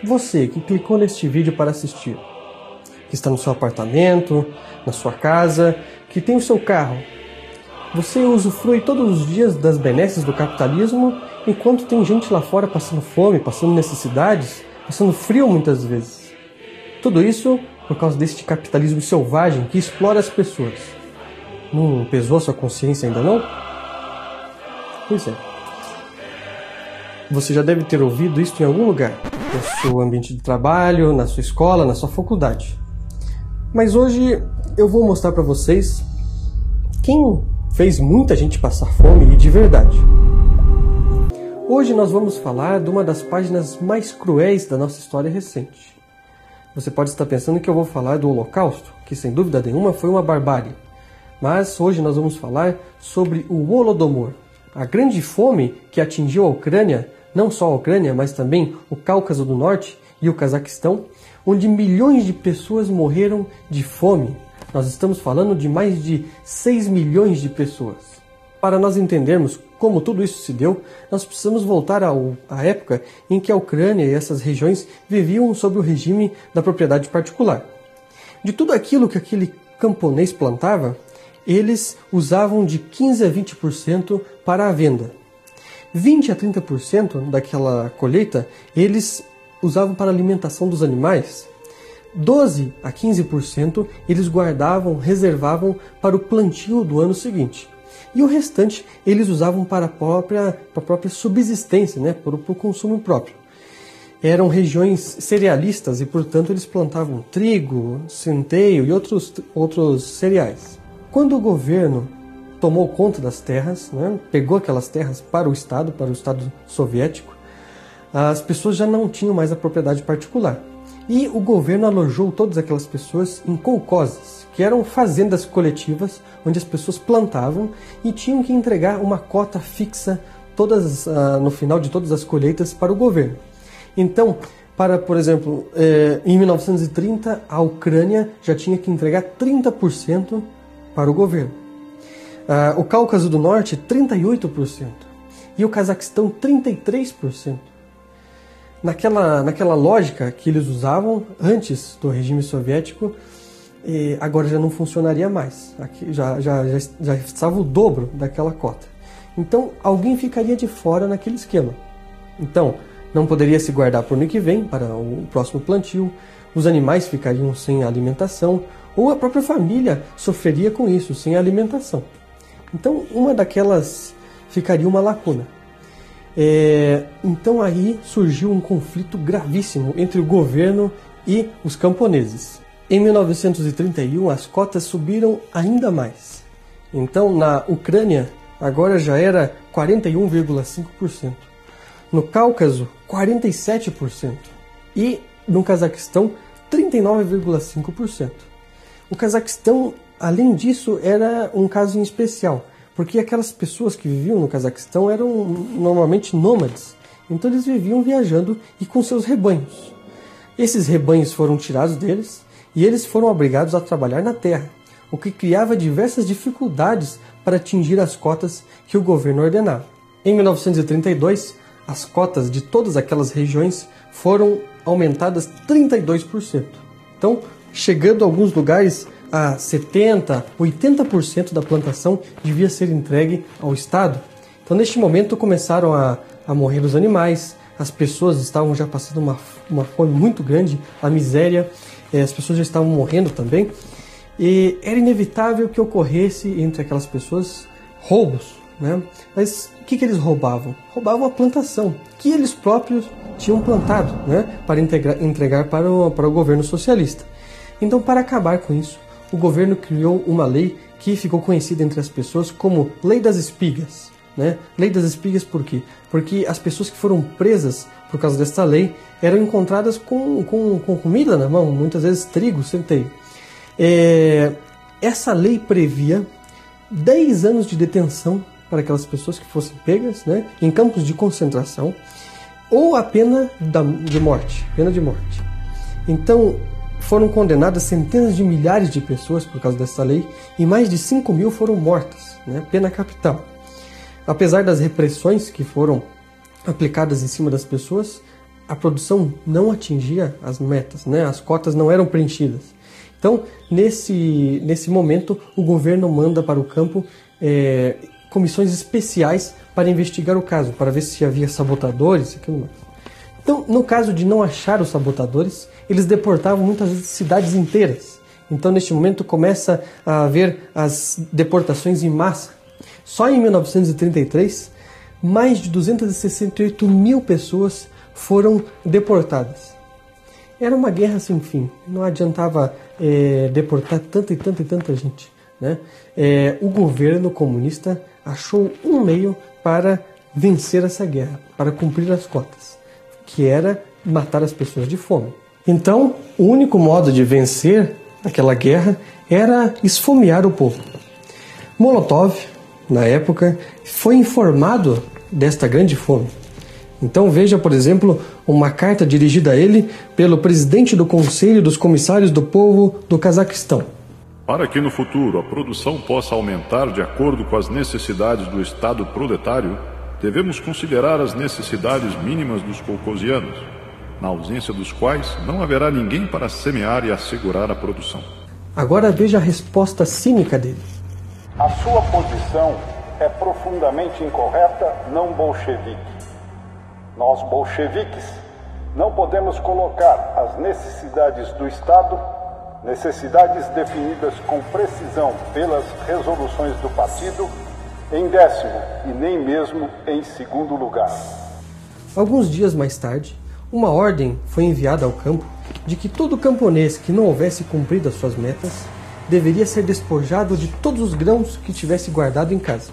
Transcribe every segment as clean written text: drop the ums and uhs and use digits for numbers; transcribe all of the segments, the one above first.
Você que clicou neste vídeo para assistir, que está no seu apartamento, na sua casa, que tem o seu carro, você usufrui todos os dias das benesses do capitalismo, enquanto tem gente lá fora passando fome, passando necessidades, passando frio muitas vezes. Tudo isso por causa deste capitalismo selvagem que explora as pessoas. Não pesou a sua consciência ainda não? Pois é. Você já deve ter ouvido isso em algum lugar, no seu ambiente de trabalho, na sua escola, na sua faculdade. Mas hoje eu vou mostrar para vocês quem fez muita gente passar fome e de verdade. Hoje nós vamos falar de uma das páginas mais cruéis da nossa história recente. Você pode estar pensando que eu vou falar do Holocausto, que sem dúvida nenhuma foi uma barbárie. Mas hoje nós vamos falar sobre o Holodomor, a grande fome que atingiu a Ucrânia, não só a Ucrânia, mas também o Cáucaso do Norte e o Cazaquistão, onde milhões de pessoas morreram de fome. Nós estamos falando de mais de 6 milhões de pessoas. Para nós entendermos como tudo isso se deu, nós precisamos voltar à época em que a Ucrânia e essas regiões viviam sob o regime da propriedade particular. De tudo aquilo que aquele camponês plantava, eles usavam de 15 a 20% para a venda. 20 a 30% daquela colheita eles usavam para a alimentação dos animais. 12 a 15% eles guardavam, reservavam para o plantio do ano seguinte. E o restante eles usavam para a própria subsistência, né? para o consumo próprio. Eram regiões cerealistas e, portanto, eles plantavam trigo, centeio e outros cereais. Quando o governo tomou conta das terras, né? pegou aquelas terras para o Estado soviético, as pessoas já não tinham mais a propriedade particular. E o governo alojou todas aquelas pessoas em kolkhozes, que eram fazendas coletivas, onde as pessoas plantavam e tinham que entregar uma cota fixa no final de todas as colheitas para o governo. Então, por exemplo, em 1930, a Ucrânia já tinha que entregar 30% para o governo. O Cáucaso do Norte, 38%. E o Cazaquistão, 33%. Naquela lógica que eles usavam antes do regime soviético, agora já não funcionaria mais. Aqui já estava o dobro daquela cota. Então, alguém ficaria de fora naquele esquema. Então, não poderia se guardar para o ano que vem, para o próximo plantio, os animais ficariam sem alimentação, ou a própria família sofreria com isso, sem alimentação. Então, uma daquelas ficaria uma lacuna. Então aí surgiu um conflito gravíssimo entre o governo e os camponeses. Em 1931 as cotas subiram ainda mais. Então na Ucrânia agora já era 41,5%. No Cáucaso 47%. E no Cazaquistão 39,5%. O Cazaquistão, além disso, era um caso em especial, porque aquelas pessoas que viviam no Cazaquistão eram normalmente nômades, então eles viviam viajando e com seus rebanhos. Esses rebanhos foram tirados deles e eles foram obrigados a trabalhar na terra, o que criava diversas dificuldades para atingir as cotas que o governo ordenava. Em 1932, as cotas de todas aquelas regiões foram aumentadas 32%. Então, chegando a alguns lugares a 70%, 80% da plantação devia ser entregue ao Estado. Então, neste momento, começaram a morrer os animais, as pessoas estavam já passando uma fome muito grande, a miséria, as pessoas já estavam morrendo também. E era inevitável que ocorresse entre aquelas pessoas roubos, né? Mas o que eles roubavam? Roubavam a plantação, que eles próprios tinham plantado, né? Para entregar para o governo socialista. Então, para acabar com isso, o governo criou uma lei que ficou conhecida entre as pessoas como Lei das Espigas. Né? Lei das Espigas por quê? Porque as pessoas que foram presas por causa desta lei eram encontradas com comida na mão, muitas vezes trigo, centeio. Essa lei previa 10 anos de detenção para aquelas pessoas que fossem pegas, né, em campos de concentração, ou a pena de morte. Então, foram condenadas centenas de milhares de pessoas por causa dessa lei e mais de 5 mil foram mortas, né? Pena capital. Apesar das repressões que foram aplicadas em cima das pessoas, a produção não atingia as metas, né? As cotas não eram preenchidas. Então, nesse momento, o governo manda para o campo comissões especiais para investigar o caso, para ver se havia sabotadores e tudo mais. Então, no caso de não achar os sabotadores, eles deportavam muitas vezes cidades inteiras. Então, neste momento, começa a haver as deportações em massa. Só em 1933, mais de 268 mil pessoas foram deportadas. Era uma guerra sem fim, não adiantava deportar tanta e tanta e tanta gente, né? O governo comunista achou um meio para vencer essa guerra, para cumprir as cotas, que era matar as pessoas de fome. Então, o único modo de vencer aquela guerra era esfomear o povo. Molotov, na época, foi informado desta grande fome. Então veja, por exemplo, uma carta dirigida a ele pelo presidente do Conselho dos Comissários do Povo do Cazaquistão. Para que no futuro a produção possa aumentar de acordo com as necessidades do Estado proletário, devemos considerar as necessidades mínimas dos colcosianos, na ausência dos quais não haverá ninguém para semear e assegurar a produção. Agora veja a resposta cínica dele. A sua posição é profundamente incorreta, não bolchevique. Nós, bolcheviques, não podemos colocar as necessidades do Estado, necessidades definidas com precisão pelas resoluções do partido, em 10º e nem mesmo em 2º lugar. Alguns dias mais tarde, uma ordem foi enviada ao campo de que todo camponês que não houvesse cumprido as suas metas deveria ser despojado de todos os grãos que tivesse guardado em casa.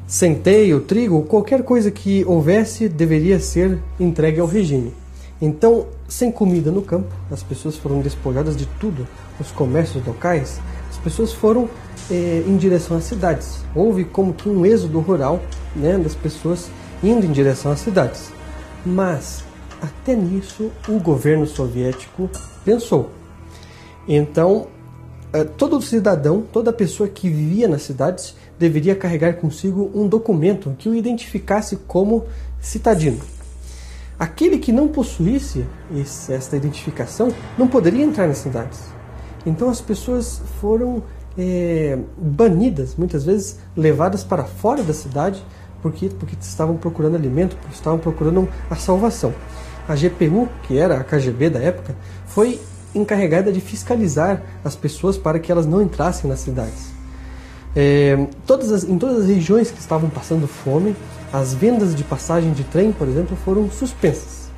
Centeio, trigo, qualquer coisa que houvesse deveria ser entregue ao regime. Então, sem comida no campo, as pessoas foram despojadas de tudo. Os comércios locais, as pessoas foram em direção às cidades. Houve como que um êxodo rural, né, das pessoas indo em direção às cidades. Mas, até nisso, o governo soviético pensou. Então, todo cidadão, toda pessoa que vivia nas cidades deveria carregar consigo um documento que o identificasse como citadino. Aquele que não possuísse esta identificação não poderia entrar nas cidades. Então as pessoas foram banidas, muitas vezes levadas para fora da cidade, porque estavam procurando alimento, porque estavam procurando a salvação. A GPU, que era a KGB da época, foi encarregada de fiscalizar as pessoas para que elas não entrassem nas cidades. Em todas as regiões que estavam passando fome, as vendas de passagem de trem, por exemplo, foram suspensas.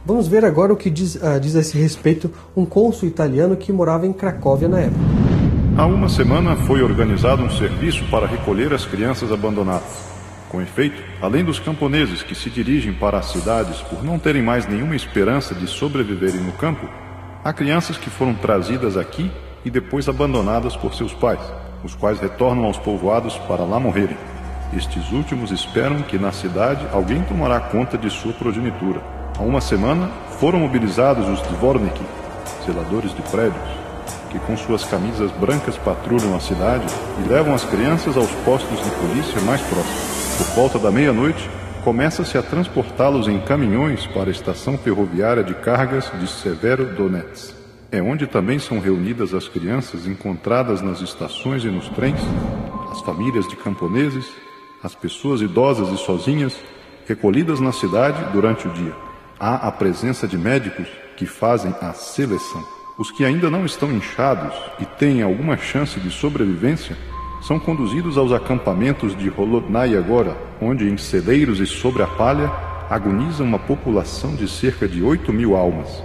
Vamos ver agora o que diz a esse respeito um cônsul italiano que morava em Cracóvia na época. Há uma semana foi organizado um serviço para recolher as crianças abandonadas. Com efeito, além dos camponeses que se dirigem para as cidades por não terem mais nenhuma esperança de sobreviverem no campo, há crianças que foram trazidas aqui e depois abandonadas por seus pais, os quais retornam aos povoados para lá morrerem. Estes últimos esperam que na cidade alguém tomará conta de sua progenitura. Há uma semana foram mobilizados os dvorniki, zeladores de prédios, que com suas camisas brancas patrulham a cidade e levam as crianças aos postos de polícia mais próximos. Por volta da meia-noite, começa-se a transportá-los em caminhões para a estação ferroviária de cargas de Severodonetsk. É onde também são reunidas as crianças encontradas nas estações e nos trens, as famílias de camponeses, as pessoas idosas e sozinhas, recolhidas na cidade durante o dia. Há a presença de médicos que fazem a seleção. Os que ainda não estão inchados e têm alguma chance de sobrevivência são conduzidos aos acampamentos de Holodnaya agora, onde em celeiros e sobre a palha agoniza uma população de cerca de 8.000 almas,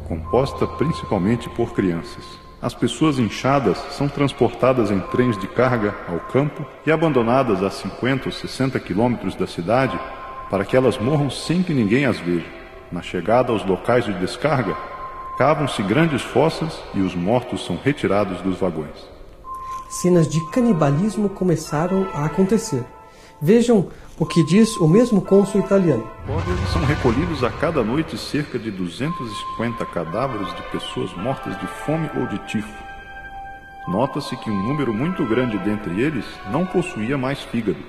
composta principalmente por crianças. As pessoas inchadas são transportadas em trens de carga ao campo e abandonadas a 50 ou 60 quilômetros da cidade para que elas morram sem que ninguém as veja. Na chegada aos locais de descarga, cavam-se grandes fossas e os mortos são retirados dos vagões. Cenas de canibalismo começaram a acontecer. Vejam o que diz o mesmo cônsul italiano. São recolhidos a cada noite cerca de 250 cadáveres de pessoas mortas de fome ou de tifo. Nota-se que um número muito grande dentre eles não possuía mais fígado,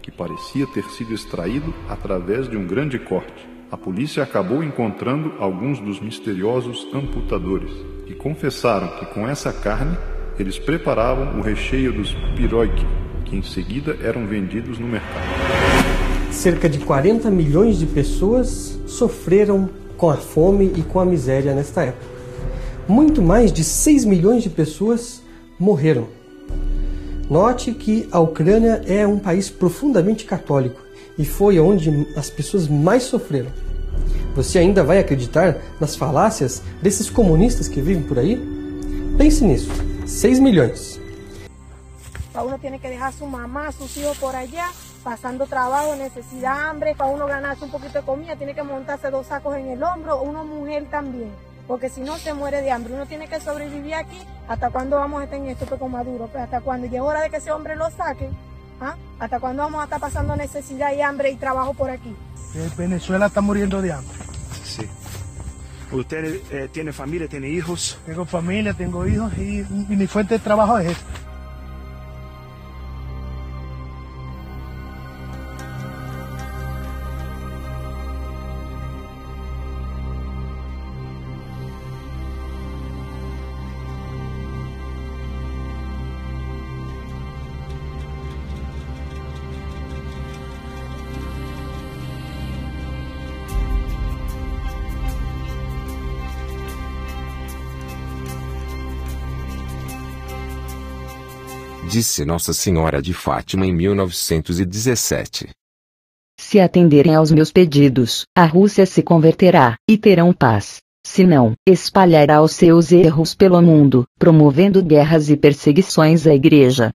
que parecia ter sido extraído através de um grande corte. a polícia acabou encontrando alguns dos misteriosos amputadores e confessaram que com essa carne eles preparavam o recheio dos pirogue, que em seguida eram vendidos no mercado. Cerca de 40 milhões de pessoas sofreram com a fome e com a miséria nesta época. Muito mais de 6 milhões de pessoas morreram. Note que a Ucrânia é um país profundamente católico e foi onde as pessoas mais sofreram. Você ainda vai acreditar nas falácias desses comunistas que vivem por aí? Pense nisso. 6 milhões. Uno tiene que dejar su mamá, sus hijos por allá, pasando trabajo, necesidad, hambre. Para uno ganarse un poquito de comida, tiene que montarse 2 sacos en el hombro, una mujer también. Porque si no, se muere de hambre. Uno tiene que sobrevivir aquí. ¿Hasta cuándo vamos a estar en esto con Maduro? Pues hasta cuando llegue hora de que ese hombre lo saque. ¿Ah? ¿Hasta cuándo vamos a estar pasando necesidad y hambre y trabajo por aquí? Venezuela está muriendo de hambre. Sí. ¿Usted tiene familia, tiene hijos? Tengo familia, tengo hijos y mi fuente de trabajo es esta. Disse Nossa Senhora de Fátima em 1917. Se atenderem aos meus pedidos, a Rússia se converterá, e terão paz. Se não, espalhará os seus erros pelo mundo, promovendo guerras e perseguições à Igreja.